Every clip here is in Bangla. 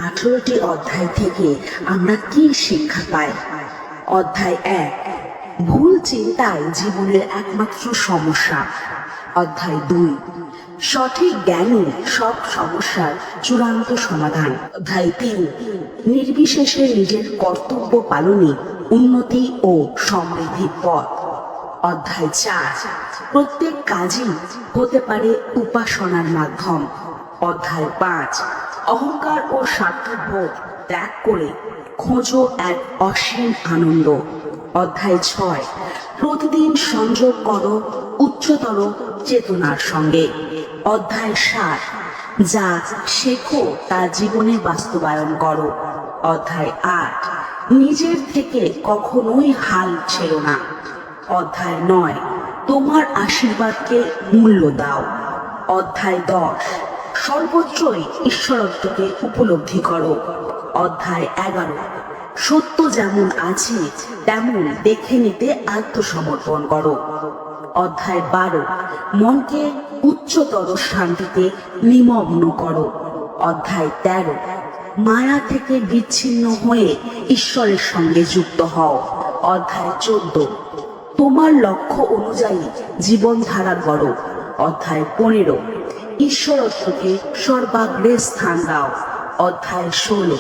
18টি অধ্যায় থেকে আমরা কি শিক্ষা পাই? অধ্যায় 1, ভুল চিন্তাই জীবনের একমাত্র সমস্যা। অধ্যায় 2, সঠিক জ্ঞানই সব সমস্যার চূড়ান্ত সমাধান। অধ্যায় 3, নির্বিশেষে নিজের কর্তব্য পালনই উন্নতি ও সমৃদ্ধির পথ। অধ্যায় 4, প্রত্যেক কাজই হতে পারে উপাসনার মাধ্যম। অধ্যায় 5, অহংকার ও স্বার্থবোধ ত্যাগ করে খোঁজো এক অসীম আনন্দ। অধ্যায় 6, প্রতিদিন সংযোগ করো উচ্চতর চেতনার সঙ্গে। অধ্যায় 7, যা শেখো তা জীবনে বাস্তবায়ন করো। অধ্যায় 8, নিজের থেকে কখনোই হাল ছেড়ো না। অধ্যায় 9, তোমার আশীর্বাদকে মূল্য দাও। অধ্যায় 10, সর্বোচ্চই ঈশ্বরত্বকে উপলব্ধি করো। অধ্যায় 11, সত্য যেমন আছে তেমন দেখে নিতে আত্মসমর্পণ করো। অধ্যায় 12, মনকে উচ্চতর শান্তিতে নিমগ্ন করো। অধ্যায় 13, মায়া থেকে বিচ্ছিন্ন হয়ে ঈশ্বরের সঙ্গে যুক্ত হও। অধ্যায় 14, তোমার লক্ষ্য অনুযায়ী জীবনধারা গড়ো। অধ্যায় 15, ঈশ্বরত্বকে সর্বাগ্রে স্থান দাও। অধ্যায় 16,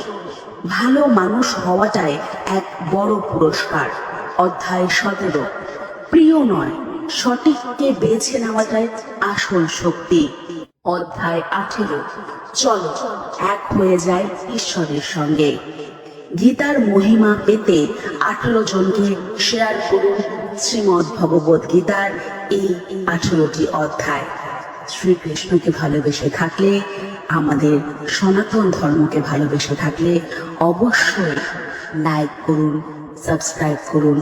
ভালো মানুষ হওয়াটাই এক বড় পুরস্কার। অধ্যায় 17, প্রিয় নয় সঠিককে বেছে নেওয়াটাই আসল শক্তি। অধ্যায় 18, চলো এক হয়ে যায় ঈশ্বরের সঙ্গে। গীতার মহিমা পেতে 18 জনকে শেয়ার করুন শ্রীমদ্ ভগবত গীতার এই 18টি অধ্যায়। শ্রীকৃষ্ণকে ভালোবেসে থাকলে, আমাদের সনাতন ধর্মকে ভালোবেসে থাকলে অবশ্যই লাইক করুন, সাবস্ক্রাইব করুন।